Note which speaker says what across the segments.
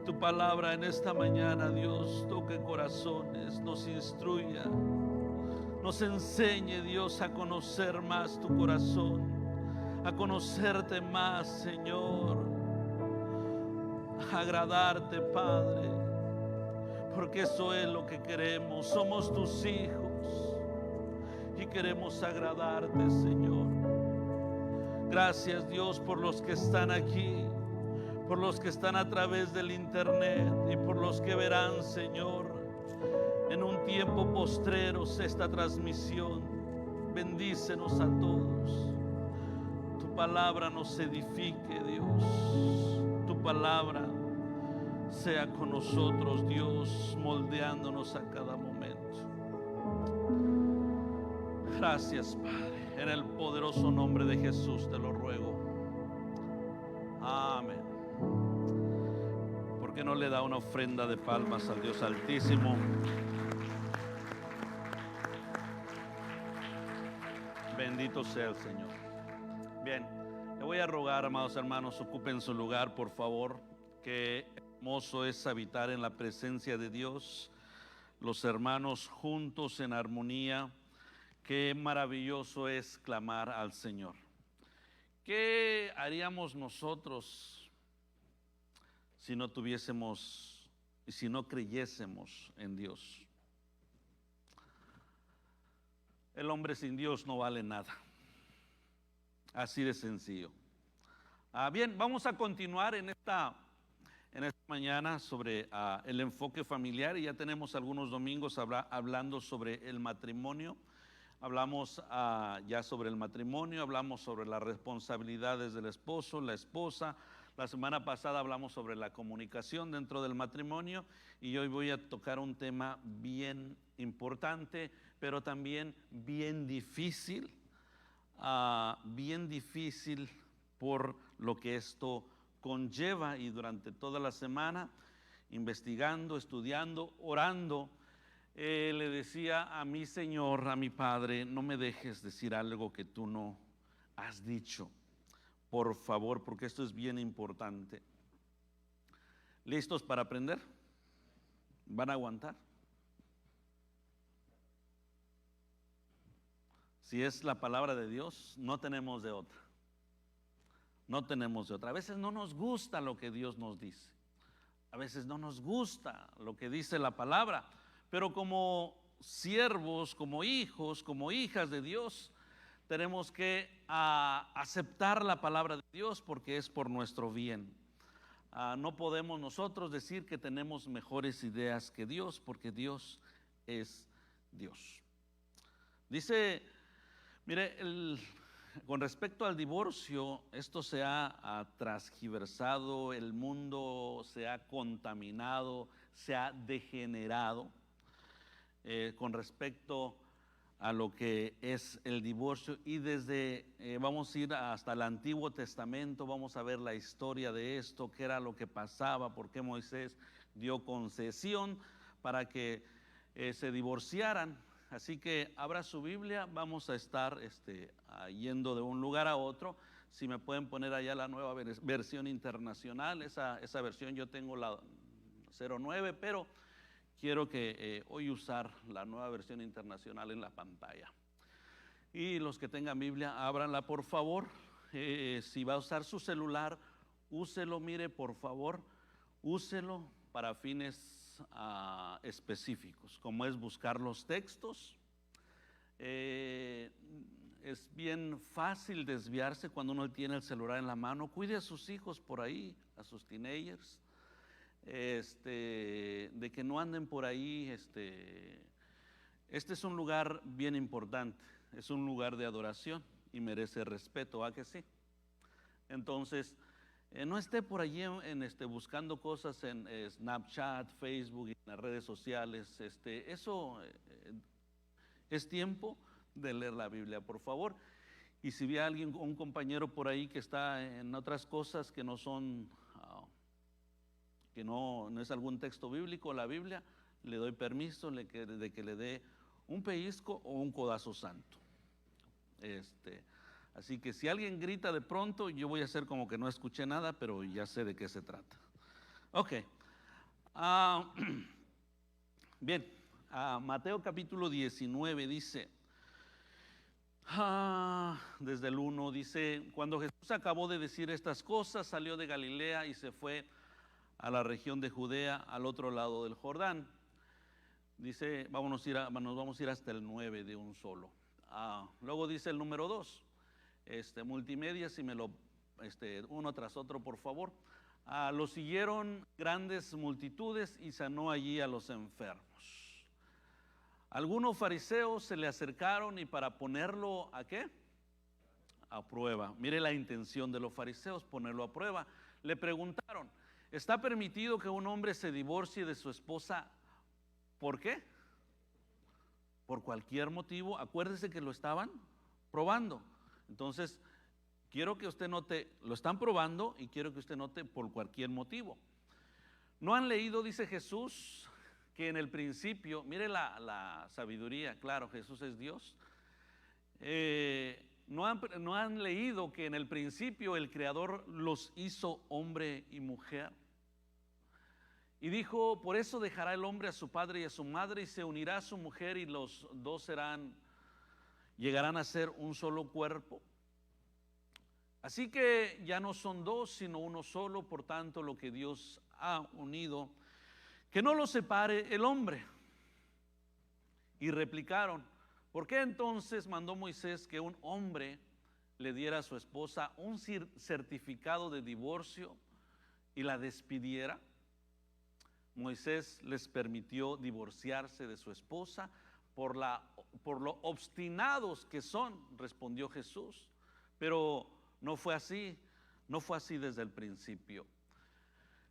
Speaker 1: tu palabra en esta mañana, Dios, toque corazones, nos instruya, nos enseñe, Dios, a conocer más tu corazón, a conocerte más, Señor, a agradarte, Padre, porque eso es lo que queremos. Somos tus hijos y queremos agradarte, Señor. Gracias, Dios, por los que están aquí, por los que están a través del internet y por los que verán, Señor, en un tiempo postreros esta transmisión. Bendícenos a todos. Tu palabra nos edifique, Dios. Tu palabra sea con nosotros, Dios, moldeándonos a cada momento. Gracias, Padre. En el poderoso nombre de Jesús te lo ruego. Amén. ¿Por qué no le da una ofrenda de palmas al Dios Altísimo? Bendito sea el Señor. Bien, le voy a rogar, amados hermanos, ocupen su lugar, por favor. Qué hermoso es habitar en la presencia de Dios, los hermanos juntos en armonía. Qué maravilloso es clamar al Señor. ¿Qué haríamos nosotros si no tuviésemos y si no creyésemos en Dios? El hombre sin Dios no vale nada. Así de sencillo. Bien, vamos a continuar en esta mañana sobre el enfoque familiar, y ya tenemos algunos domingos hablando sobre el matrimonio. Hablamos ya sobre el matrimonio, hablamos sobre las responsabilidades del esposo, la esposa. La semana pasada hablamos sobre la comunicación dentro del matrimonio, y hoy voy a tocar un tema bien importante, pero también bien difícil por lo que esto conlleva. Y durante toda la semana, investigando, estudiando, orando, le decía a mi Señor, a mi Padre: no me dejes decir algo que tú no has dicho, por favor, porque esto es bien importante. ¿Listos para aprender? ¿Van a aguantar? Si es la palabra de Dios, no tenemos de otra. No tenemos de otra. A veces no nos gusta lo que Dios nos dice. A veces no nos gusta lo que dice la palabra. Pero como siervos, como hijos, como hijas de Dios, tenemos que aceptar la palabra de Dios porque es por nuestro bien. No podemos nosotros decir que tenemos mejores ideas que Dios, porque Dios es Dios. Dice, mire, con respecto al divorcio, esto se ha transgiversado, el mundo se ha contaminado, se ha degenerado. Con respecto a lo que es el divorcio, y desde vamos a ir hasta el Antiguo Testamento, vamos a ver la historia de esto, qué era lo que pasaba, por qué Moisés dio concesión para que se divorciaran. Así que abra su Biblia, vamos a estar yendo de un lugar a otro. Si me pueden poner allá la nueva versión internacional, esa versión yo tengo la 09, pero quiero que hoy usar la nueva versión internacional en la pantalla. Y los que tengan Biblia, ábranla por favor. Si va a usar su celular, úselo, mire, por favor, úselo para fines específicos, como es buscar los textos. Es bien fácil desviarse cuando uno tiene el celular en la mano. Cuide a sus hijos por ahí, a sus teenagers. De que no anden por ahí. Este es un lugar bien importante, es un lugar de adoración y merece respeto, ¿a que sí? Entonces, no esté por allí buscando cosas en Snapchat, Facebook y en las redes sociales. Eso es tiempo de leer la Biblia, por favor. Y si ve a alguien, un compañero por ahí que está en otras cosas que no son que no es algún texto bíblico, la Biblia, le doy permiso de que le dé un pellizco o un codazo santo. Así que si alguien grita de pronto, yo voy a hacer como que no escuché nada, pero ya sé de qué se trata. Ok, Ah, bien, Mateo capítulo 19 dice, desde el 1 dice, cuando Jesús acabó de decir estas cosas, salió de Galilea y se fue a la región de Judea, al otro lado del Jordán. Dice, nos vamos a ir hasta el 9 de un solo. Luego dice el número 2, multimedia, si me lo, uno tras otro, por favor. Lo siguieron grandes multitudes y sanó allí a los enfermos. Algunos fariseos se le acercaron y para ponerlo ¿a qué? A prueba. Mire la intención de los fariseos, ponerlo a prueba. Le preguntaron, ¿está permitido que un hombre se divorcie de su esposa? ¿Por qué? Por cualquier motivo. Acuérdese que lo estaban probando. Entonces, quiero que usted note, lo están probando y quiero que usted note por cualquier motivo. ¿No han leído, dice Jesús, que en el principio, mire la sabiduría, claro, Jesús es Dios. ¿No han leído que en el principio el Creador los hizo hombre y mujer? Y dijo, por eso dejará el hombre a su padre y a su madre y se unirá a su mujer y los dos llegarán a ser un solo cuerpo. Así que ya no son dos, sino uno solo, por tanto lo que Dios ha unido, que no lo separe el hombre. Y replicaron, ¿por qué entonces mandó Moisés que un hombre le diera a su esposa un certificado de divorcio y la despidiera? Moisés les permitió divorciarse de su esposa por lo obstinados que son, respondió Jesús. Pero no fue así desde el principio.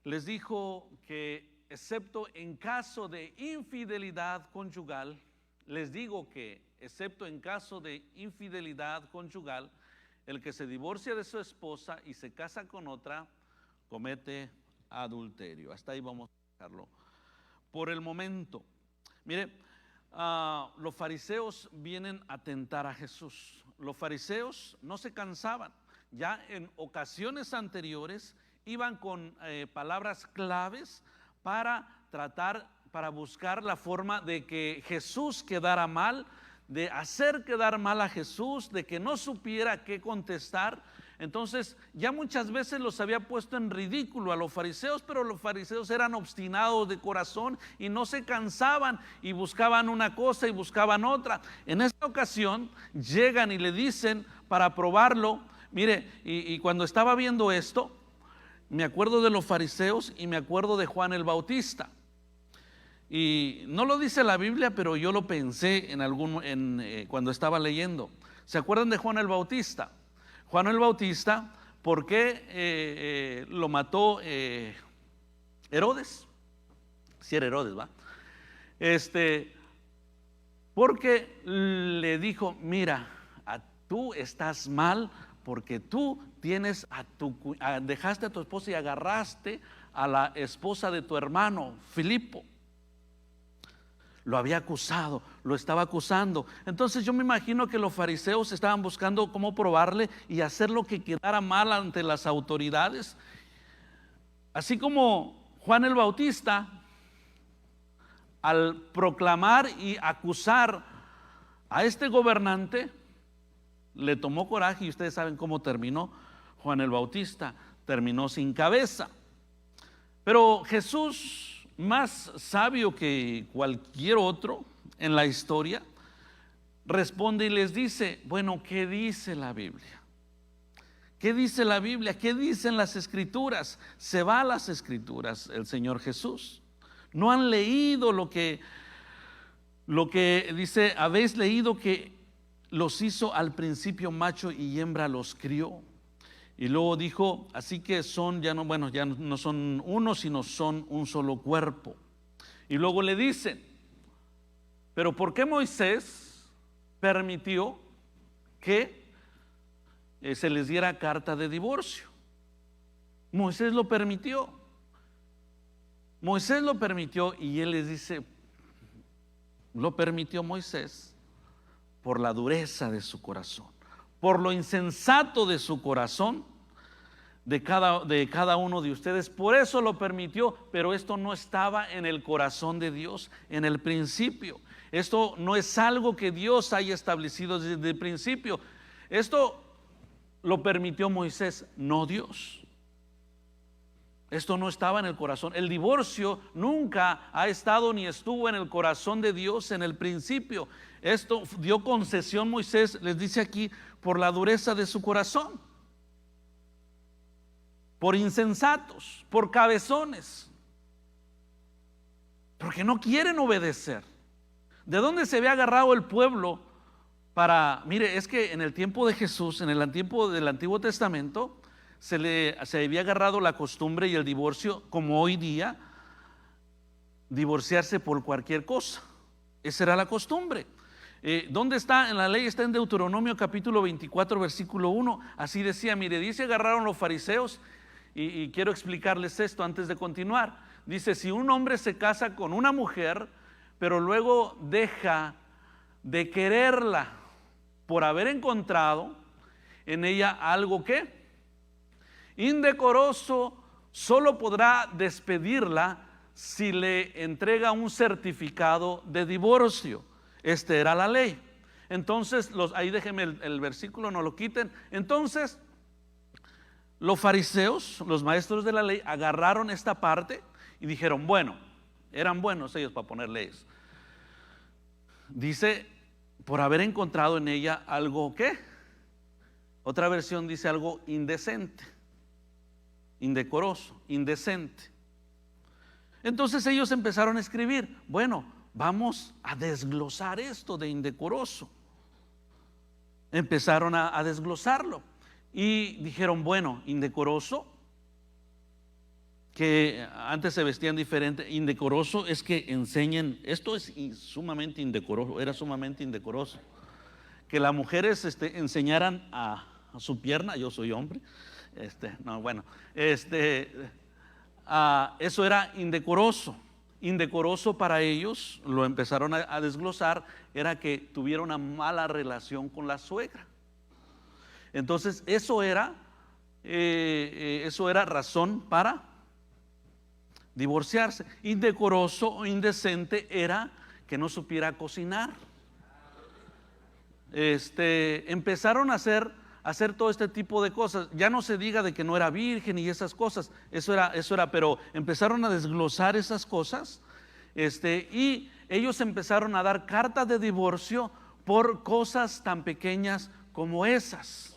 Speaker 1: Les dijo que excepto en caso de infidelidad conyugal, les digo que excepto en caso de infidelidad conyugal, el que se divorcia de su esposa y se casa con otra, comete adulterio. Hasta ahí vamos a dejarlo por el momento. Mire, los fariseos vienen a tentar a Jesús. Los fariseos no se cansaban. Ya en ocasiones anteriores iban con palabras claves para buscar la forma de que Jesús quedara mal, de hacer quedar mal a Jesús, de que no supiera qué contestar. Entonces ya muchas veces los había puesto en ridículo a los fariseos, pero los fariseos eran obstinados de corazón y no se cansaban y buscaban una cosa y buscaban otra. En esta ocasión llegan y le dicen para probarlo. Mire, y cuando estaba viendo esto, me acuerdo de los fariseos y me acuerdo de Juan el Bautista. Y no lo dice la Biblia, pero yo lo pensé cuando estaba leyendo. ¿Se acuerdan de Juan el Bautista? Juan el Bautista, ¿por qué lo mató Herodes? Si era Herodes, ¿va? Porque le dijo, mira, tú estás mal porque tú dejaste a tu esposa y agarraste a la esposa de tu hermano Filipo. Lo había acusado, lo estaba acusando. Entonces yo me imagino que los fariseos estaban buscando cómo probarle y hacer lo que quedara mal ante las autoridades. Así como Juan el Bautista, al proclamar y acusar a este gobernante, le tomó coraje y ustedes saben cómo terminó Juan el Bautista. Terminó sin cabeza. Pero Jesús, más sabio que cualquier otro en la historia, responde y les dice, bueno, ¿qué dice la Biblia? ¿Qué dice la Biblia? ¿Qué dicen las Escrituras? Se va a las Escrituras el Señor Jesús. No han leído lo que dice, habéis leído que los hizo al principio macho y hembra los crió. Y luego dijo, así que ya no son uno, sino son un solo cuerpo. Y luego le dicen, pero ¿por qué Moisés permitió que se les diera carta de divorcio? Moisés lo permitió. Moisés lo permitió y él les dice, lo permitió Moisés por la dureza de su corazón, por lo insensato de su corazón. de cada uno de ustedes. Por eso lo permitió, pero esto no estaba en el corazón de Dios en el principio. Esto no es algo que Dios haya establecido desde el principio. Esto lo permitió Moisés, no Dios. Esto no estaba en el corazón. El divorcio nunca ha estado ni estuvo en el corazón de Dios en el principio. Esto dio concesión Moisés, les dice aquí, por la dureza de su corazón, por insensatos, por cabezones, porque no quieren obedecer. ¿De dónde se había agarrado el pueblo para? Mire, es que en el tiempo de Jesús, en el tiempo del Antiguo Testamento, se había agarrado la costumbre y el divorcio, como hoy día, divorciarse por cualquier cosa. Esa era la costumbre. ¿Dónde está? En la ley está en Deuteronomio capítulo 24 versículo 1. Así decía, mire, dice, agarraron los fariseos, y quiero explicarles esto antes de continuar. Dice, si un hombre se casa con una mujer, pero luego deja de quererla por haber encontrado en ella algo que indecoroso, solo podrá despedirla si le entrega un certificado de divorcio. Esta era la ley. Entonces, ahí déjenme el versículo, no lo quiten. Entonces, los fariseos, los maestros de la ley, agarraron esta parte y dijeron, bueno, eran buenos ellos para poner leyes. Dice, por haber encontrado en ella algo, ¿qué? Otra versión dice algo indecente, indecoroso, indecente. Entonces ellos empezaron a escribir, bueno, vamos a desglosar esto de indecoroso. Empezaron a desglosarlo y dijeron, bueno, indecoroso, que antes se vestían diferente. Indecoroso es que enseñen, esto es sumamente indecoroso, era sumamente indecoroso, que las mujeres enseñaran a su pierna. Yo soy hombre, no, bueno, eso era indecoroso. Indecoroso para ellos, lo empezaron a desglosar, era que tuviera una mala relación con la suegra. Entonces eso era razón para divorciarse. Indecoroso o indecente era que no supiera cocinar. Empezaron a hacer todo este tipo de cosas. Ya no se diga de que no era virgen y esas cosas. Eso era, pero empezaron a desglosar esas cosas. Y ellos empezaron a dar cartas de divorcio por cosas tan pequeñas como esas.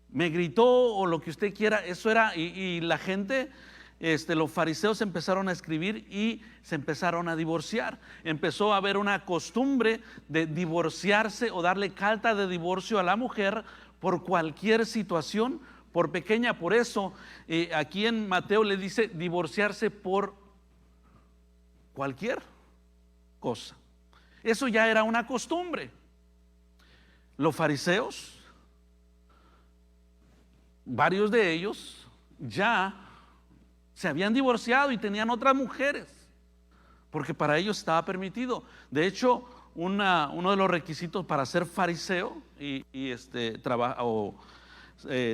Speaker 1: Me gritó o lo que usted quiera, eso era, y la gente, los fariseos empezaron a escribir y se empezaron a divorciar. Empezó a haber una costumbre de divorciarse o darle carta de divorcio a la mujer por cualquier situación, por pequeña. Por eso aquí en Mateo le dice divorciarse por cualquier cosa. Eso ya era una costumbre. Los fariseos, varios de ellos ya se habían divorciado y tenían otras mujeres, porque para ellos estaba permitido. De hecho, uno de los requisitos para ser fariseo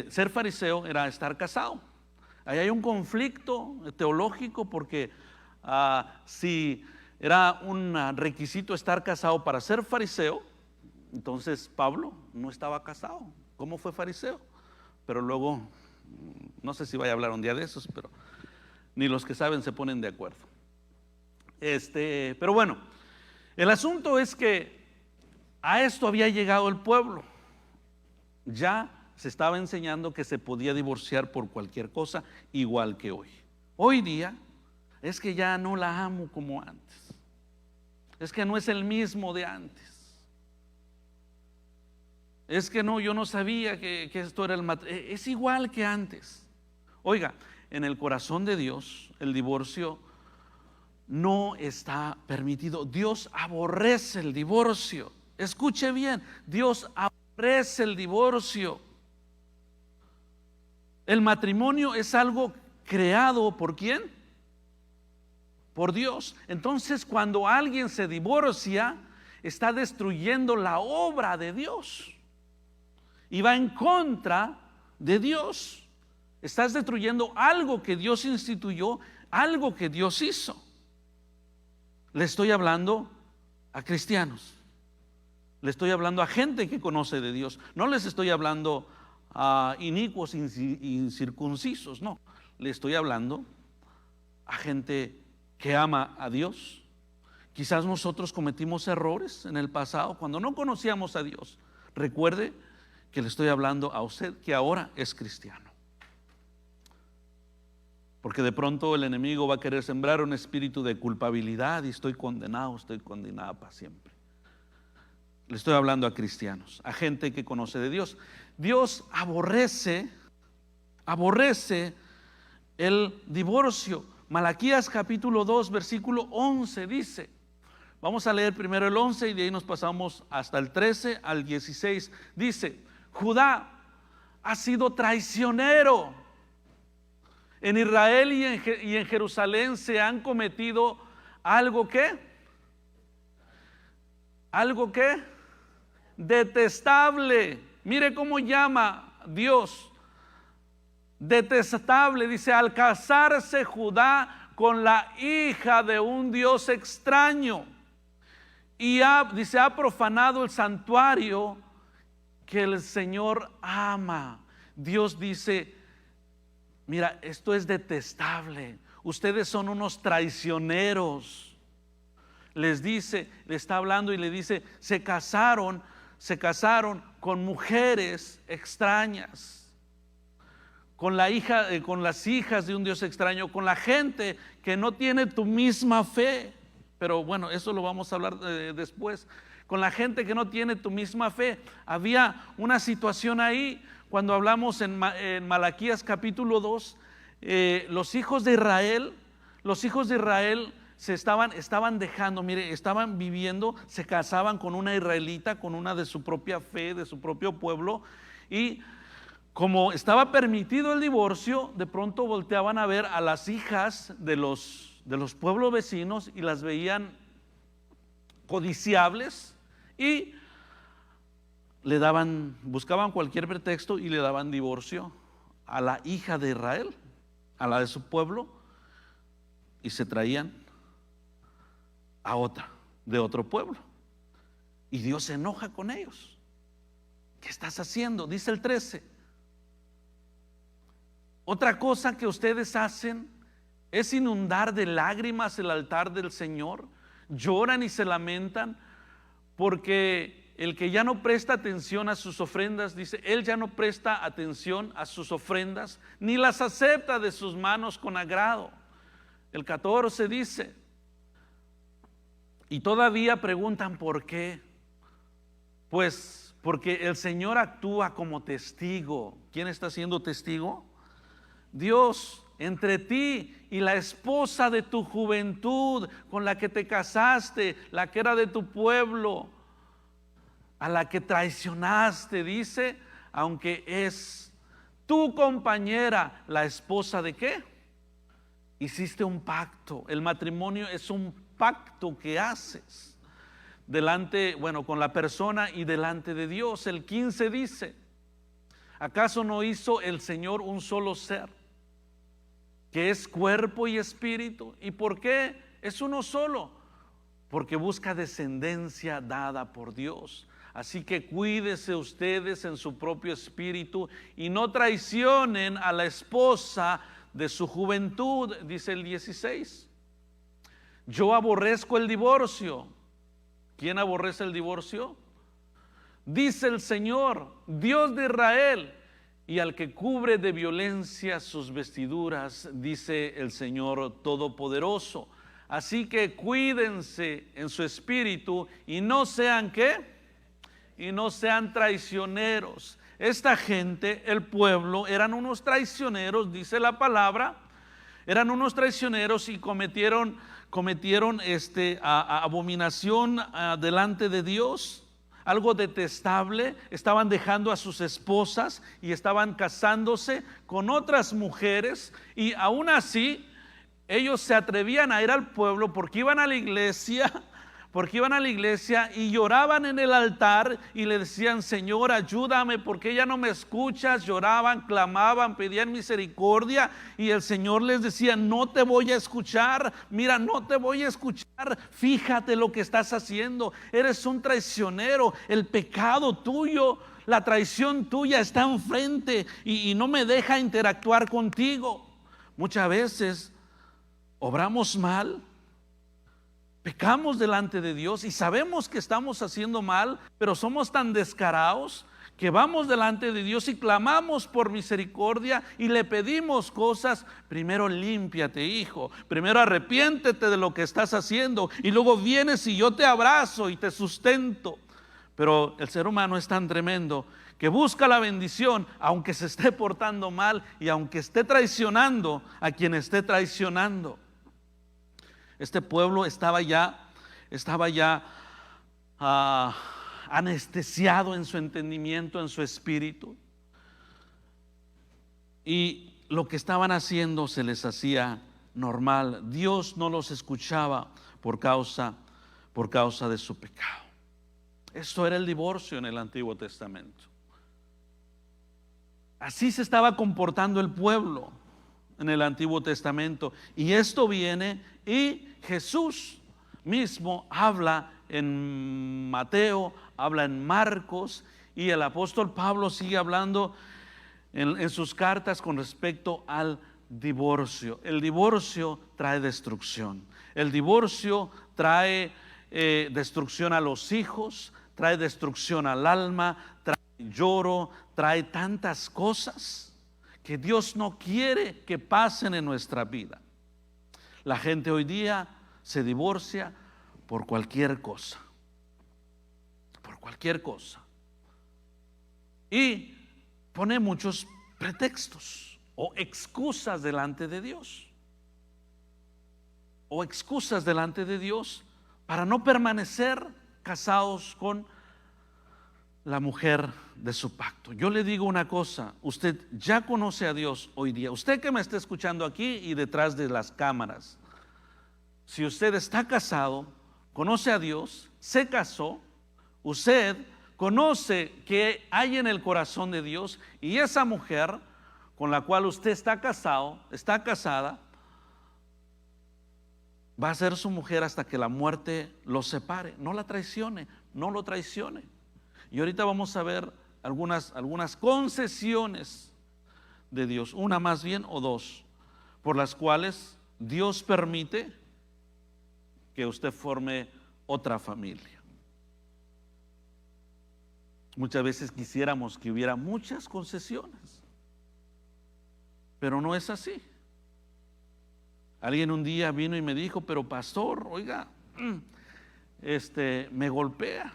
Speaker 1: ser fariseo era estar casado. Ahí hay un conflicto teológico, porque si era un requisito estar casado para ser fariseo, entonces Pablo no estaba casado. ¿Cómo fue fariseo? Pero luego, no sé si vaya a hablar un día de esos, pero ni los que saben se ponen de acuerdo. Pero bueno, el asunto es que a esto había llegado el pueblo. Ya se estaba enseñando que se podía divorciar por cualquier cosa, igual que hoy. Hoy día es que ya no la amo como antes. Es que no es el mismo de antes. Es que no, yo no sabía que esto era el matrimonio. Es igual que antes. Oiga, en el corazón de Dios el divorcio no está permitido. Dios aborrece el divorcio. Escuche bien, Dios aborrece el divorcio. El matrimonio es algo creado ¿por quién? Por Dios. Entonces, cuando alguien se divorcia, está destruyendo la obra de Dios y va en contra de Dios. Estás destruyendo algo que Dios instituyó, algo que Dios hizo. Le estoy hablando a cristianos. Le estoy hablando a gente que conoce de Dios. No les estoy hablando a inicuos incircuncisos, no. Le estoy hablando a gente que ama a Dios. Quizás nosotros cometimos errores en el pasado cuando no conocíamos a Dios. Recuerde que le estoy hablando a usted que ahora es cristiano. Porque de pronto el enemigo va a querer sembrar un espíritu de culpabilidad y estoy condenada para siempre. Le estoy hablando a cristianos, a gente que conoce de Dios. Dios aborrece el divorcio. Malaquías capítulo 2 versículo 11 dice, vamos a leer primero el 11 y de ahí nos pasamos hasta el 13 al 16. Dice, Judá ha sido traicionero. En Israel y en Jerusalén se han cometido algo que detestable. Mire cómo llama Dios detestable. Dice, al casarse Judá con la hija de un Dios extraño y ha profanado el santuario que el Señor ama. Dios dice, mira, esto es detestable. Ustedes son unos traicioneros. Les dice, le está hablando y le dice, se casaron con mujeres extrañas, con las hijas de un Dios extraño, con la gente que no tiene tu misma fe. Pero bueno, eso lo vamos a hablar después. Con la gente que no tiene tu misma fe. Había una situación ahí cuando hablamos en Malaquías capítulo 2, los hijos de Israel se estaban dejando, mire, estaban viviendo, se casaban con una israelita, con una de su propia fe, de su propio pueblo, y como estaba permitido el divorcio, de pronto volteaban a ver a las hijas de los pueblos vecinos y las veían codiciables y buscaban cualquier pretexto y le daban divorcio a la hija de Israel, a la de su pueblo, y se traían a otra de otro pueblo. Y Dios se enoja con ellos. ¿Qué estás haciendo? Dice el 13. Otra cosa que ustedes hacen es inundar de lágrimas el altar del Señor. Lloran y se lamentan porque el que ya no presta atención a sus ofrendas, dice, él ya no presta atención a sus ofrendas, ni las acepta de sus manos con agrado. El 14 dice, y todavía preguntan por qué. Pues porque el Señor actúa como testigo. ¿Quién está siendo testigo? Dios, entre ti y la esposa de tu juventud, con la que te casaste, la que era de tu pueblo, a la que traicionaste, dice, aunque es tu compañera, la esposa de ¿qué? Hiciste un pacto. El matrimonio es un pacto que haces con la persona y delante de Dios. El 15 dice, ¿acaso no hizo el Señor un solo ser, que es cuerpo y espíritu? ¿Y por qué es uno solo? Porque busca descendencia dada por Dios. Así que cuídese ustedes en su propio espíritu y no traicionen a la esposa de su juventud, dice el 16. Yo aborrezco el divorcio. ¿Quién aborrece el divorcio? Dice el Señor, Dios de Israel, y al que cubre de violencia sus vestiduras, dice el Señor Todopoderoso. Así que cuídense en su espíritu y no sean ¿qué? Y no sean traicioneros. Esta gente, el pueblo, eran unos traicioneros, dice la palabra, eran unos traicioneros y cometieron abominación delante de Dios, algo detestable. Estaban dejando a sus esposas y estaban casándose con otras mujeres, y aún así ellos se atrevían a ir al pueblo porque iban a la iglesia, porque iban a la iglesia y lloraban en el altar y le decían: Señor, ayúdame, porque ya no me escuchas. Lloraban, clamaban, pedían misericordia, y el Señor les decía: no te voy a escuchar, mira, no te voy a escuchar, fíjate lo que estás haciendo, eres un traicionero, el pecado tuyo, la traición tuya está enfrente y no me deja interactuar contigo. Muchas veces obramos mal, pecamos delante de Dios y sabemos que estamos haciendo mal, pero somos tan descarados que vamos delante de Dios y clamamos por misericordia y le pedimos cosas. Primero límpiate, hijo, primero arrepiéntete de lo que estás haciendo, y luego vienes y yo te abrazo y te sustento. Pero el ser humano es tan tremendo que busca la bendición aunque se esté portando mal y aunque esté traicionando a quien esté traicionando. Este pueblo estaba ya anestesiado en su entendimiento, en su espíritu, y lo que estaban haciendo se les hacía normal. Dios no los escuchaba por causa de su pecado. Esto era el divorcio en el Antiguo Testamento. Así se estaba comportando el pueblo en el Antiguo Testamento, y esto viene, y Jesús mismo habla en Mateo, habla en Marcos, y el apóstol Pablo sigue hablando en sus cartas con respecto al divorcio. El divorcio trae destrucción. El divorcio trae destrucción a los hijos, trae destrucción al alma, trae lloro, trae tantas cosas que Dios no quiere que pasen en nuestra vida. La gente hoy día se divorcia por cualquier cosa, y pone muchos pretextos o excusas delante de Dios, para no permanecer casados con la mujer de su pacto. Yo le digo una cosa: usted ya conoce a Dios hoy día. Usted que me está escuchando aquí y detrás de las cámaras, si usted está casado, conoce a Dios, se casó, usted conoce que hay en el corazón de Dios, y esa mujer con la cual usted está casado, está casada, va a ser su mujer hasta que la muerte los separe. No la traicione, no lo traicione. Y ahorita vamos a ver algunas concesiones de Dios, una más bien o dos, por las cuales Dios permite que usted forme otra familia. Muchas veces quisiéramos que hubiera muchas concesiones, pero no es así. Alguien un día vino y me dijo: pero pastor, oiga, me golpea,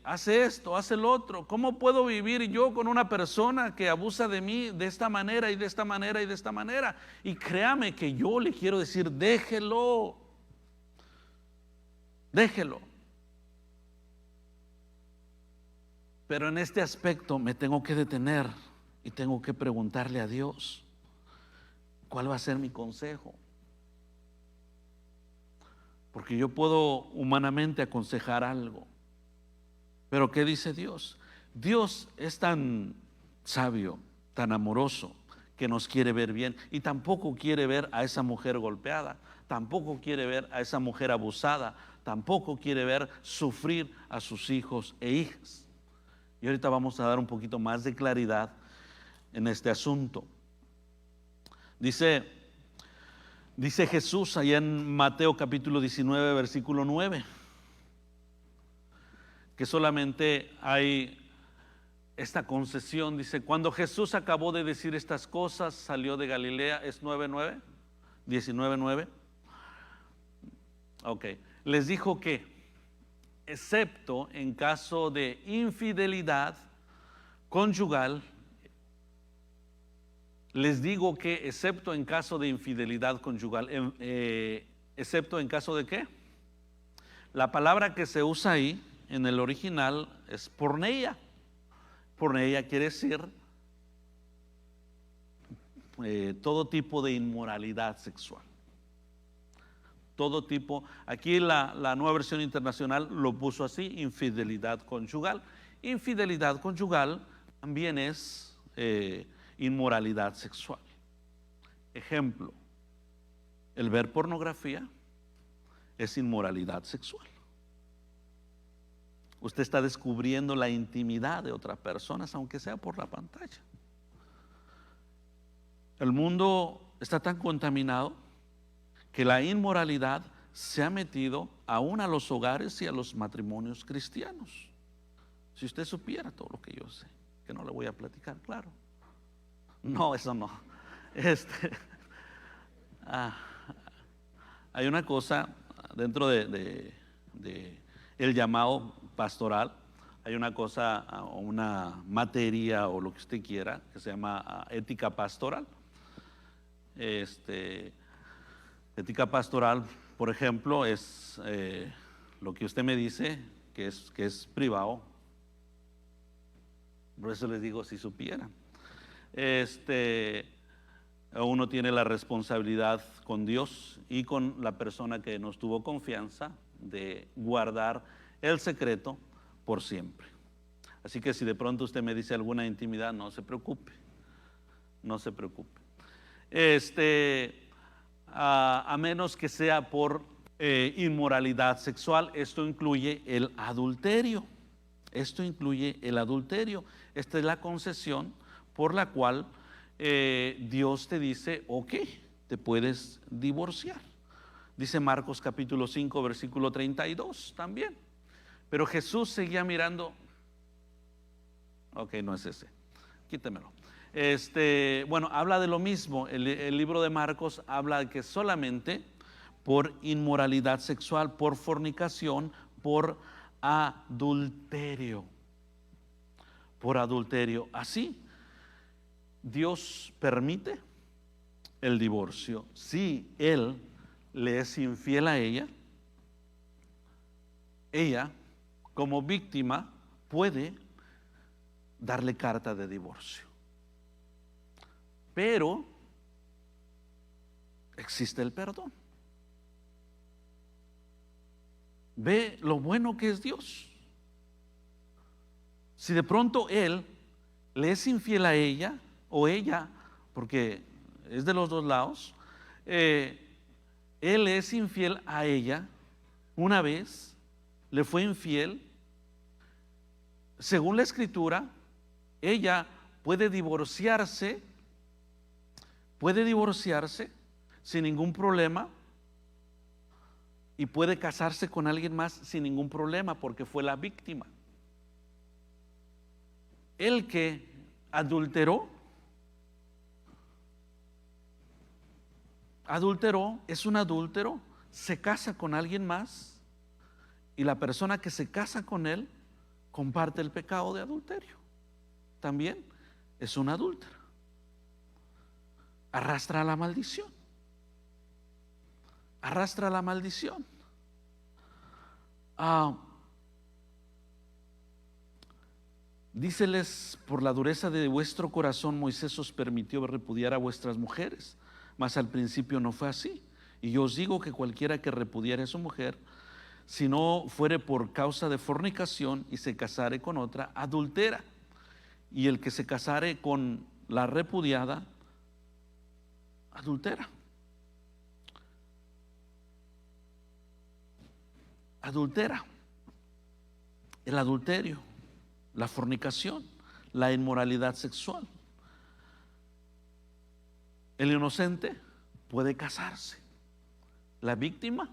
Speaker 1: hace esto, hace el otro. ¿Cómo puedo vivir yo con una persona que abusa de mí de esta manera y de esta manera y de esta manera? Y créame que yo le quiero decir: déjelo. Pero en este aspecto me tengo que detener y tengo que preguntarle a Dios: ¿cuál va a ser mi consejo? Porque yo puedo humanamente aconsejar algo, pero ¿qué dice Dios? Dios es tan sabio, tan amoroso, que nos quiere ver bien, y tampoco quiere ver a esa mujer golpeada, tampoco quiere ver a esa mujer abusada, tampoco quiere ver sufrir a sus hijos e hijas. Y ahorita vamos a dar un poquito más de claridad en este asunto. Dice Jesús allá en Mateo capítulo 19, versículo 9, que solamente hay esta concesión. Dice: cuando Jesús acabó de decir estas cosas, salió de Galilea. ¿Es 9:9? 19:9. Ok. Les dijo que, excepto en caso de infidelidad conyugal, les digo que excepto en caso de infidelidad conyugal, excepto en caso de ¿qué? La palabra que se usa ahí en el original es porneia. Porneia quiere decir todo tipo de inmoralidad sexual. todo tipo. Aquí la Nueva Versión Internacional lo puso así: infidelidad conyugal. Infidelidad conyugal también es inmoralidad sexual. Ejemplo, el ver pornografía es inmoralidad sexual. Usted está descubriendo la intimidad de otras personas, aunque sea por la pantalla. El mundo está tan contaminado que la inmoralidad se ha metido aún a los hogares y a los matrimonios cristianos. Si usted supiera todo lo que yo sé, que no le voy a platicar, claro. No, eso no. Hay una cosa dentro de el llamado pastoral, hay una cosa, una materia o lo que usted quiera, que se llama ética pastoral. Ética pastoral, por ejemplo, es lo que usted me dice que es privado. Por eso les digo, si supieran. Uno tiene la responsabilidad con Dios y con la persona que nos tuvo confianza de guardar el secreto por siempre. Así que si de pronto usted me dice alguna intimidad, no se preocupe, no se preocupe. A menos que sea por inmoralidad sexual. Esto incluye el adulterio. Esto incluye el adulterio. Esta es la concesión por la cual Dios te dice: ok, te puedes divorciar. Dice Marcos capítulo 5 versículo 32 también. Pero Jesús seguía mirando. Ok, no es ese, quítemelo. Bueno, habla de lo mismo. El libro de Marcos habla de que solamente por inmoralidad sexual, por fornicación, por adulterio. Por adulterio. Así, Dios permite el divorcio si él le es infiel a ella. Ella, como víctima, puede darle carta de divorcio. Pero existe el perdón. Ve lo bueno que es Dios. Si de pronto él le es infiel a ella o ella, porque es de los dos lados, él es infiel a ella una vez, le fue infiel, según la Escritura, ella puede divorciarse sin ningún problema y puede casarse con alguien más sin ningún problema porque fue la víctima. El que adulteró es un adúltero, se casa con alguien más y la persona que se casa con él comparte el pecado de adulterio. También es un adúltero. Arrastra la maldición. Arrastra la maldición. Díceles: por la dureza de vuestro corazón Moisés os permitió repudiar a vuestras mujeres, mas al principio no fue así. Y yo os digo que cualquiera que repudiare a su mujer, si no fuere por causa de fornicación y se casare con otra, adultera. Y el que se casare con la repudiada, adultera. Adultera. El adulterio, la fornicación, la inmoralidad sexual. El inocente puede casarse. La víctima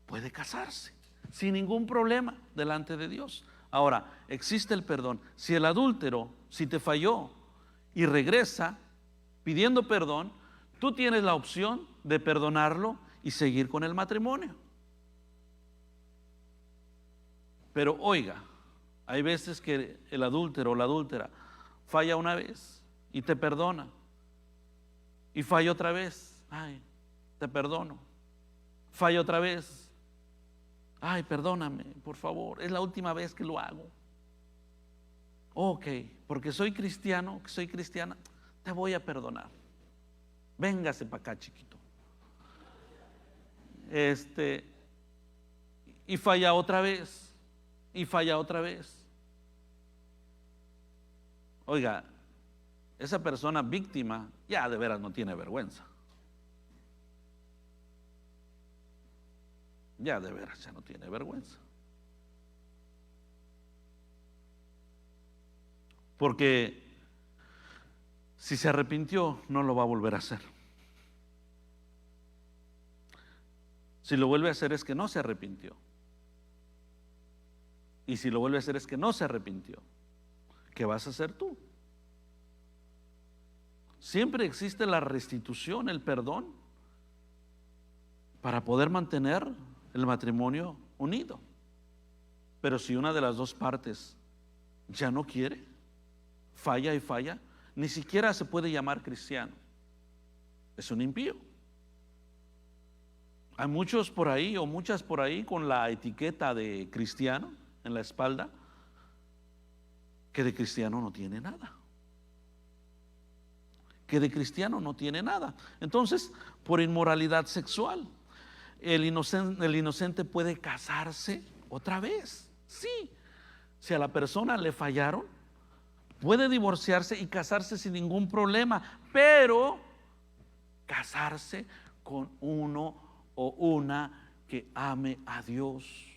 Speaker 1: puede casarse sin ningún problema delante de Dios. Ahora, existe el perdón. Si el adúltero, si te falló y regresa pidiendo perdón, tú tienes la opción de perdonarlo y seguir con el matrimonio. Pero oiga, hay veces que el adúltero o la adúltera falla una vez y te perdona. Y falla otra vez. Ay, te perdono. Falla otra vez. Ay, perdóname, por favor, es la última vez que lo hago. Ok, porque soy cristiano, soy cristiana, te voy a perdonar. Véngase para acá, chiquito. y falla otra vez, y falla otra vez. Oiga, esa persona víctima ya de veras no tiene vergüenza. Ya de veras ya no tiene vergüenza. Porque si se arrepintió, no lo va a volver a hacer. Si lo vuelve a hacer es que no se arrepintió. Y si lo vuelve a hacer es que no se arrepintió. ¿Qué vas a hacer tú? Siempre existe la restitución, el perdón, para poder mantener el matrimonio unido. Pero si una de las dos partes ya no quiere, falla y falla, ni siquiera se puede llamar cristiano. Es un impío. Hay muchos por ahí o muchas por ahí con la etiqueta de cristiano en la espalda, que de cristiano no tiene nada. Que de cristiano no tiene nada. Entonces, por inmoralidad sexual, el inocente puede casarse otra vez. Sí, si a la persona le fallaron, puede divorciarse y casarse sin ningún problema, pero casarse con uno o una que ame a Dios.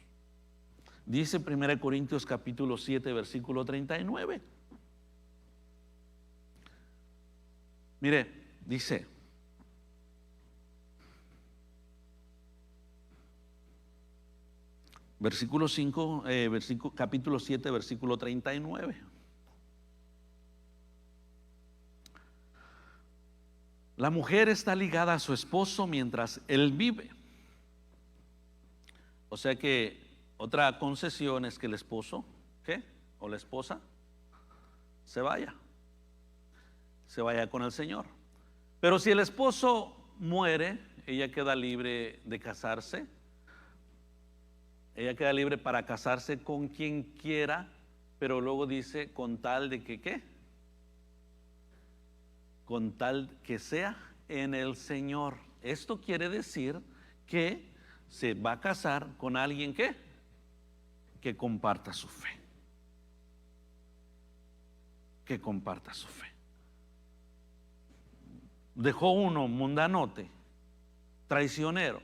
Speaker 1: Dice 1 Corintios capítulo 7 versículo 39. Mire, dice: versículo 5, capítulo 7 versículo 39. La mujer está ligada a su esposo mientras él vive. O sea que otra concesión es que el esposo, ¿qué? O la esposa se vaya con el Señor. Pero si el esposo muere, ella queda libre de casarse. Ella queda libre para casarse con quien quiera, pero luego dice con tal de que ¿qué? Con tal que sea en el Señor. Esto quiere decir que se va a casar con alguien que comparta su fe. Que comparta su fe. Dejó uno mundanote, traicionero.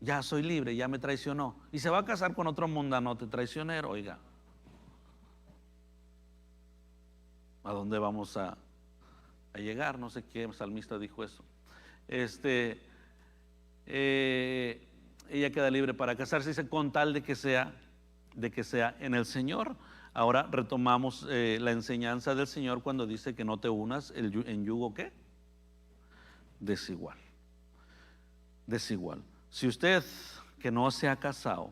Speaker 1: Ya soy libre, ya me traicionó. Y se va a casar con otro mundanote, traicionero. Oiga, ¿a dónde vamos a llegar? No sé qué salmista dijo eso. Ella queda libre para casarse, dice, con tal de que sea en el Señor. Ahora retomamos la enseñanza del Señor cuando dice que no te unas en yugo ¿qué? Desigual. Desigual. Si usted que no se ha casado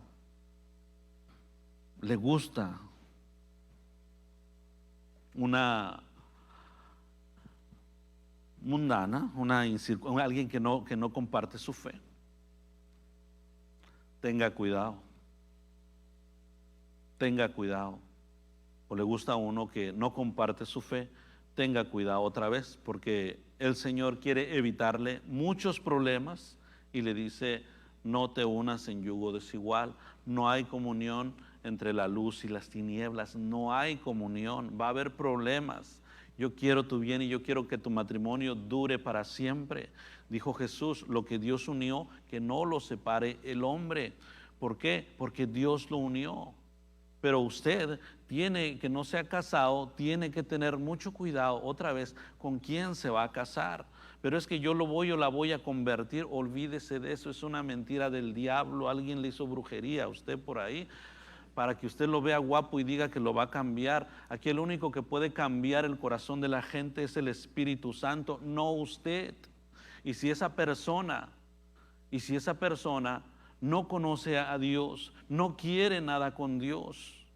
Speaker 1: le gusta una mundana, alguien que no comparte su fe, tenga cuidado. Tenga cuidado. O le gusta a uno que no comparte su fe, tenga cuidado otra vez, porque el Señor quiere evitarle muchos problemas y le dice: no te unas en yugo desigual. No hay comunión entre la luz y las tinieblas, no hay comunión, va a haber problemas. Yo quiero tu bien y yo quiero que tu matrimonio dure para siempre. Dijo Jesús: lo que Dios unió, que no lo separe el hombre. ¿Por qué? Porque Dios lo unió. Pero usted tiene, que no se ha casado, tiene que tener mucho cuidado otra vez con quién se va a casar. Pero es que yo la voy a convertir. Olvídese de eso, es una mentira del diablo. Alguien le hizo brujería a usted por ahí para que usted lo vea guapo y diga que lo va a cambiar. Aquí el único que puede cambiar el corazón de la gente es el Espíritu Santo, no usted. Y si esa persona no conoce a Dios, no quiere nada con Dios,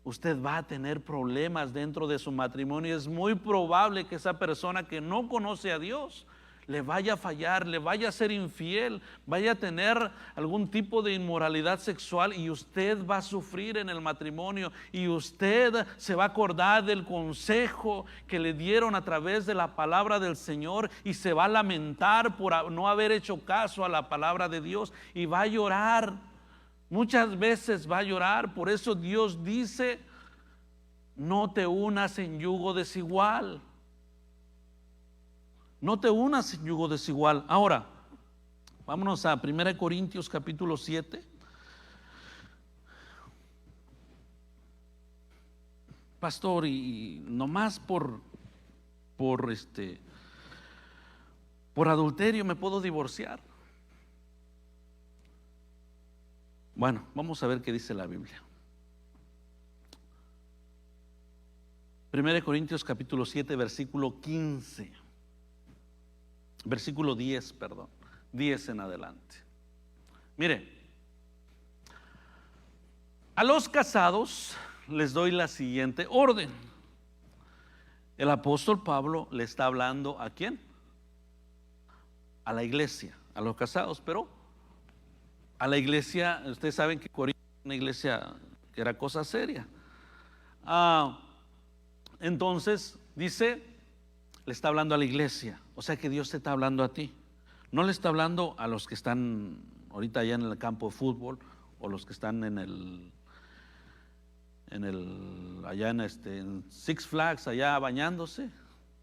Speaker 1: usted va a tener problemas dentro de su matrimonio. Es muy probable que esa persona que no conoce a Dios le vaya a fallar, le vaya a ser infiel, vaya a tener algún tipo de inmoralidad sexual, y usted va a sufrir en el matrimonio, y usted se va a acordar del consejo que le dieron a través de la palabra del Señor, y se va a lamentar por no haber hecho caso a la palabra de Dios, y va a llorar. Muchas veces va a llorar. Por eso Dios dice: no te unas en yugo desigual. No te unas en yugo desigual. Ahora, vámonos a 1 Corintios capítulo 7. Pastor, y nomás por adulterio me puedo divorciar. Bueno, vamos a ver qué dice la Biblia. 1 Corintios capítulo 7, versículo 15. Versículo 10, perdón. 10 en adelante. Mire, a los casados les doy la siguiente orden. El apóstol Pablo le está hablando ¿a quién? A la iglesia, a los casados, pero a la iglesia. Ustedes saben que Corinto era una iglesia que era cosa seria. Entonces dice, le está hablando a la iglesia. O sea que Dios te está hablando a ti. No le está hablando a los que están ahorita allá en el campo de fútbol, o los que están allá en Six Flags, allá bañándose.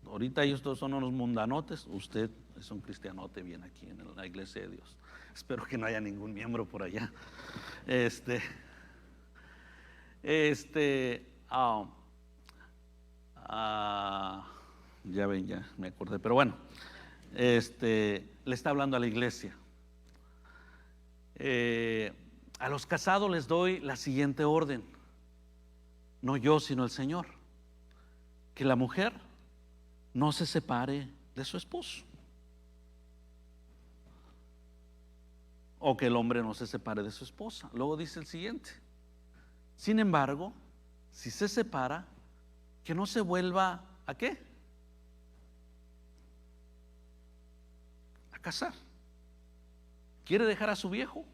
Speaker 1: Ahorita ellos todos son unos mundanotes. Usted es un cristianote bien aquí en la iglesia de Dios. Espero que no haya ningún miembro por allá. Ya ven, ya me acordé, pero bueno, le está hablando a la iglesia. A los casados les doy la siguiente orden, no yo sino el Señor: que la mujer no se separe de su esposo, o que el hombre no se separe de su esposa. Luego dice el siguiente: sin embargo, si se separa, que no se vuelva ¿a qué? A casar. ¿Quiere dejar a su viejo?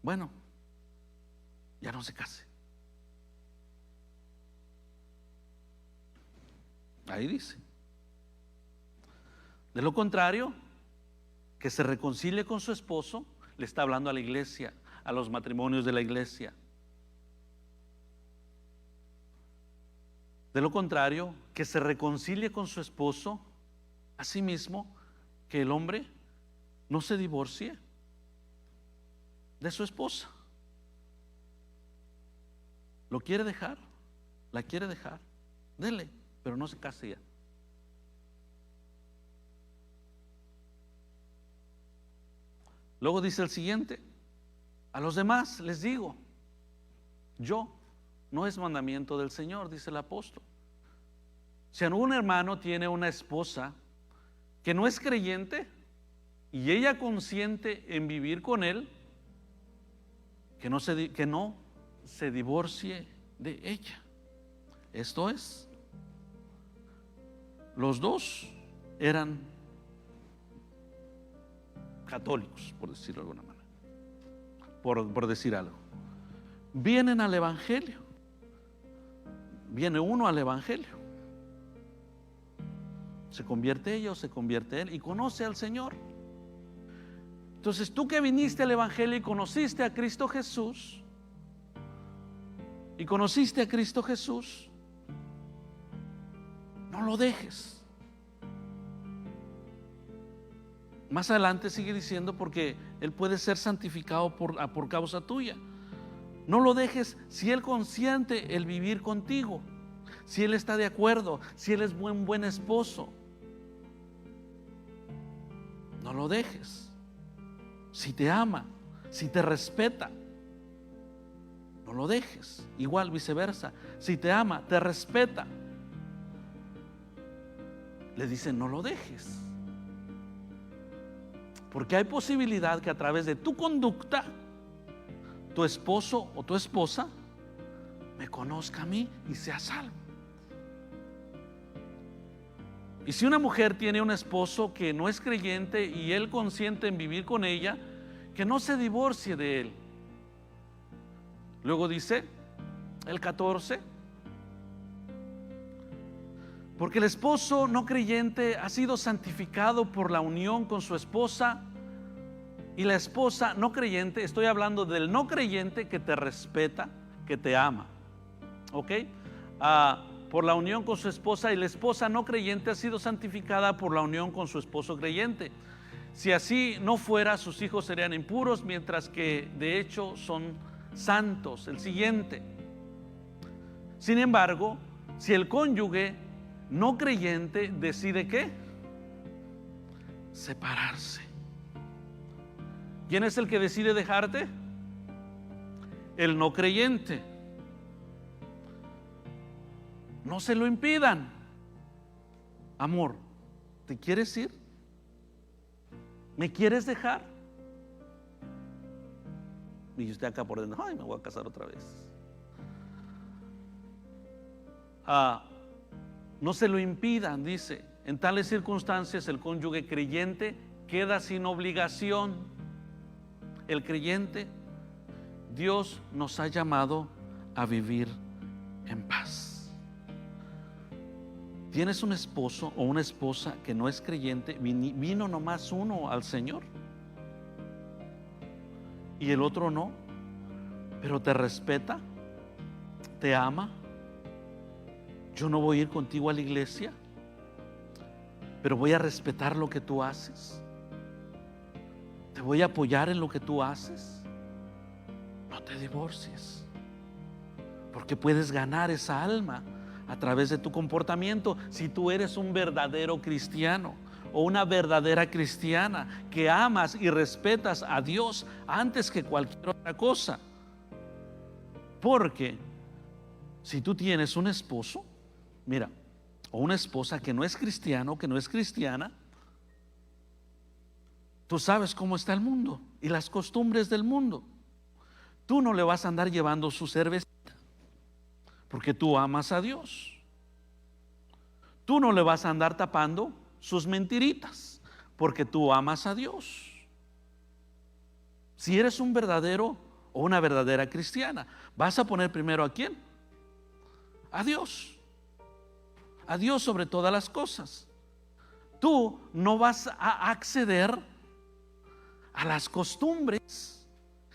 Speaker 1: Bueno, ya no se case. Ahí dice. De lo contrario, que se reconcilie con su esposo. Le está hablando a la iglesia, a los matrimonios de la iglesia. De lo contrario, que se reconcilie con su esposo. Asimismo, que el hombre no se divorcie de su esposa. ¿Lo quiere dejar? ¿La quiere dejar? Dele, pero no se case ya. Luego dice el siguiente: a los demás les digo, yo, no es mandamiento del Señor, dice el apóstol. Si algún hermano tiene una esposa que no es creyente y ella consiente en vivir con él, que no se divorcie de ella. Esto es, los dos eran católicos, por decirlo de alguna manera, por decir algo. Vienen al evangelio, viene uno al evangelio, se convierte ella o se convierte él y conoce al Señor. Entonces tú que viniste al evangelio y conociste a Cristo Jesús, no lo dejes. Más adelante sigue diciendo, porque él puede ser santificado por causa tuya. No lo dejes si él consiente el vivir contigo, si él está de acuerdo, si él es buen esposo. No lo dejes. Si te ama, si te respeta, no lo dejes. Igual viceversa, si te ama, te respeta, le dicen no lo dejes. Porque hay posibilidad que a través de tu conducta, tu esposo o tu esposa me conozca a mí y sea salvo. Y si una mujer tiene un esposo que no es creyente y él consiente en vivir con ella, que no se divorcie de él. Luego dice el 14, porque el esposo no creyente ha sido santificado por la unión con su esposa, y la esposa no creyente, estoy hablando del no creyente que te respeta, que te ama, ¿ok? Por la unión con su esposa, y la esposa no creyente ha sido santificada por la unión con su esposo creyente. Si así no fuera, sus hijos serían impuros, mientras que de hecho son santos. El siguiente. Sin embargo, si el cónyuge no creyente decide ¿qué? Separarse. ¿Quién es el que decide dejarte? El no creyente. No se lo impidan. Amor, ¿te quieres ir? ¿Me quieres dejar? Y usted acá por dentro, ay, me voy a casar otra vez. No se lo impidan, dice. En tales circunstancias el cónyuge creyente queda sin obligación. El creyente, Dios nos ha llamado a vivir en paz. ¿Tienes un esposo o una esposa que no es creyente? Vino nomás uno al Señor y el otro no, pero te respeta, te ama. Yo no voy a ir contigo a la iglesia, pero voy a respetar lo que tú haces. Te voy a apoyar en lo que tú haces. No te divorcies, porque puedes ganar esa alma a través de tu comportamiento. Si tú eres un verdadero cristiano o una verdadera cristiana que amas y respetas a Dios antes que cualquier otra cosa. Porque si tú tienes un esposo, mira, o una esposa que no es cristiano, que no es cristiana, tú sabes cómo está el mundo y las costumbres del mundo. Tú no le vas a andar llevando su cervecita porque tú amas a Dios. Tú no le vas a andar tapando sus mentiritas porque tú amas a Dios. Si eres un verdadero o una verdadera cristiana, vas a poner primero ¿a quién? A Dios. A Dios sobre todas las cosas. Tú no vas a acceder a las costumbres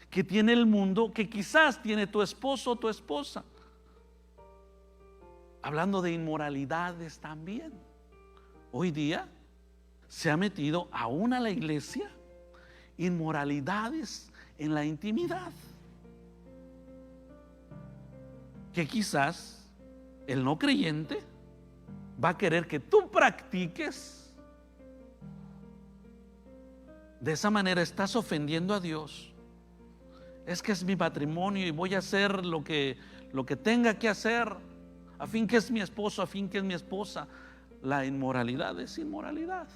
Speaker 1: que tiene el mundo, que quizás tiene tu esposo o tu esposa. Hablando de inmoralidades también. Hoy día se ha metido aún a la iglesia inmoralidades en la intimidad, que quizás el no creyente va a querer que tú practiques. De esa manera estás ofendiendo a Dios. Es que es mi matrimonio y voy a hacer lo que tenga que hacer, a fin que es mi esposo, a fin que es mi esposa. La inmoralidad es inmoralidad.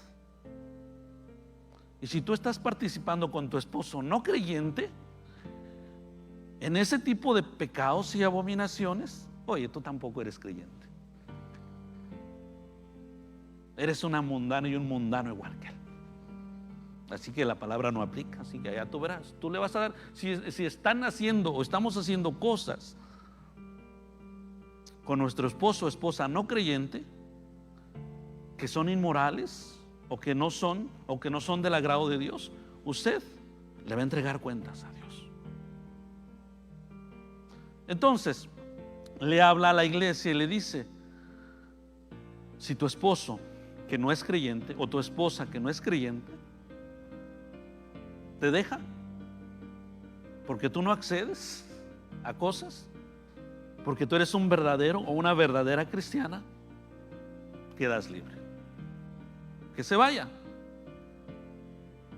Speaker 1: Y si tú estás participando con tu esposo no creyente en ese tipo de pecados y abominaciones, oye, tú tampoco eres creyente. Eres una mundana y un mundano igual que él. Así que la palabra no aplica. Así que allá tú verás. Tú le vas a dar, si están haciendo o estamos haciendo cosas con nuestro esposo o esposa no creyente, que son inmorales o que no son del agrado de Dios, usted le va a entregar cuentas a Dios. Entonces le habla a la iglesia y le dice: si tu esposo que no es creyente o tu esposa que no es creyente te deja porque tú no accedes a cosas, porque tú eres un verdadero o una verdadera cristiana, quedas libre. Que se vaya.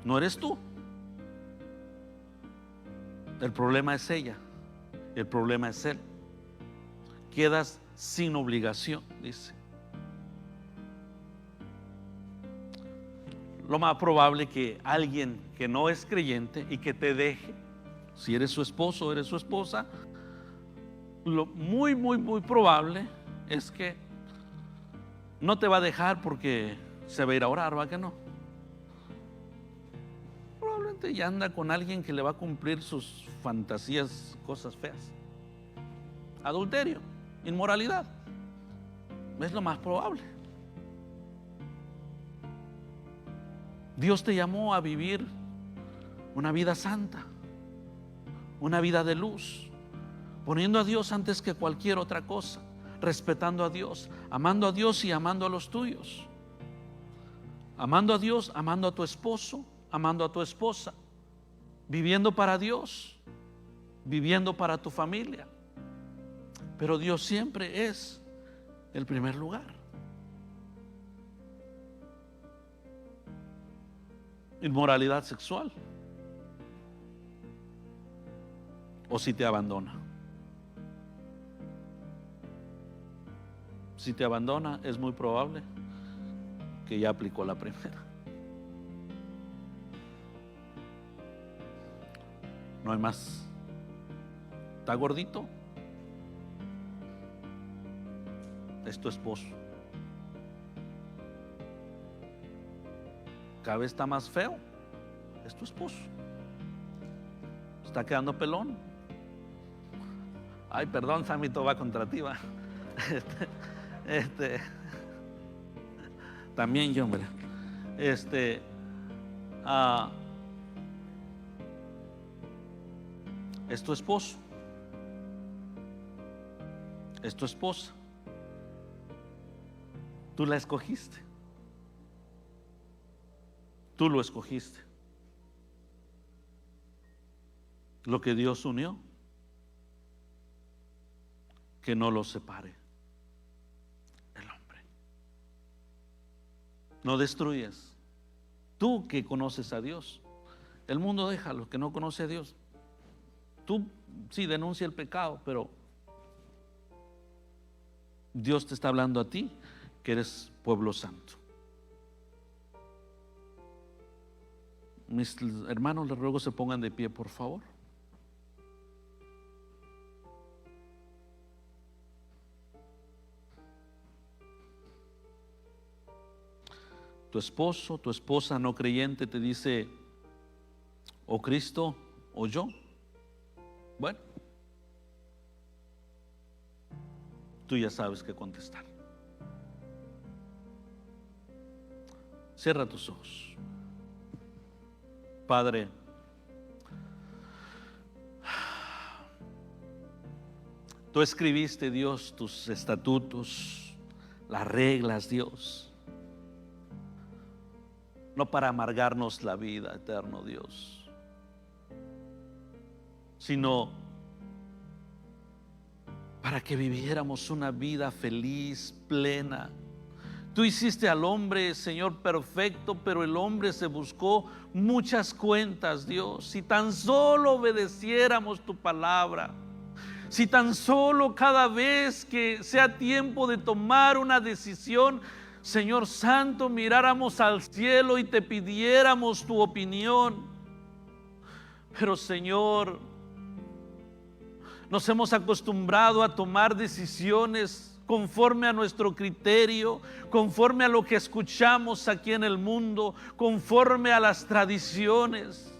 Speaker 1: No eres tú. El problema es ella. El problema es él. Quedas sin obligación, dice. Lo más probable que alguien que no es creyente y que te deje, si eres su esposo o eres su esposa, lo muy probable es que no te va a dejar porque se va a ir a orar, ¿va que no? Probablemente ya anda con alguien que le va a cumplir sus fantasías, cosas feas. Adulterio, inmoralidad, es lo más probable. Dios te llamó a vivir una vida santa, una vida de luz, poniendo a Dios antes que cualquier otra cosa, respetando a Dios, amando a Dios y amando a los tuyos, amando a Dios, amando a tu esposo, amando a tu esposa, viviendo para Dios, viviendo para tu familia. Pero Dios siempre es el primer lugar. Inmoralidad sexual, o si te abandona. Si te abandona, es muy probable que ya aplicó la primera. No hay más. ¿Está gordito? Es tu esposo. Cada vez está más feo. Es tu esposo. Está quedando pelón. Ay, perdón, Sammy, todo va contra ti, va. También yo, hombre. Es tu esposo. Es tu esposa. Tú la escogiste. Tú lo escogiste. Lo que Dios unió, que no lo separe el hombre. No destruyas. Tú que conoces a Dios. El mundo deja a los que no conoce a Dios. Tú sí denuncia el pecado, pero Dios te está hablando a ti, que eres pueblo santo. Mis hermanos, les ruego se pongan de pie, por favor. Tu esposo, tu esposa no creyente te dice, o Cristo o yo. Bueno, tú ya sabes qué contestar. Cierra tus ojos. Padre, tú escribiste, Dios, tus estatutos, las reglas, Dios, no para amargarnos la vida, eterno Dios, sino para que viviéramos una vida feliz, plena. Tú hiciste al hombre, Señor, perfecto, pero el hombre se buscó muchas cuentas, Dios. Si tan solo obedeciéramos tu palabra, si tan solo cada vez que sea tiempo de tomar una decisión, Señor Santo, miráramos al cielo y te pidiéramos tu opinión. Pero, Señor, nos hemos acostumbrado a tomar decisiones conforme a nuestro criterio, conforme a lo que escuchamos aquí en el mundo, conforme a las tradiciones.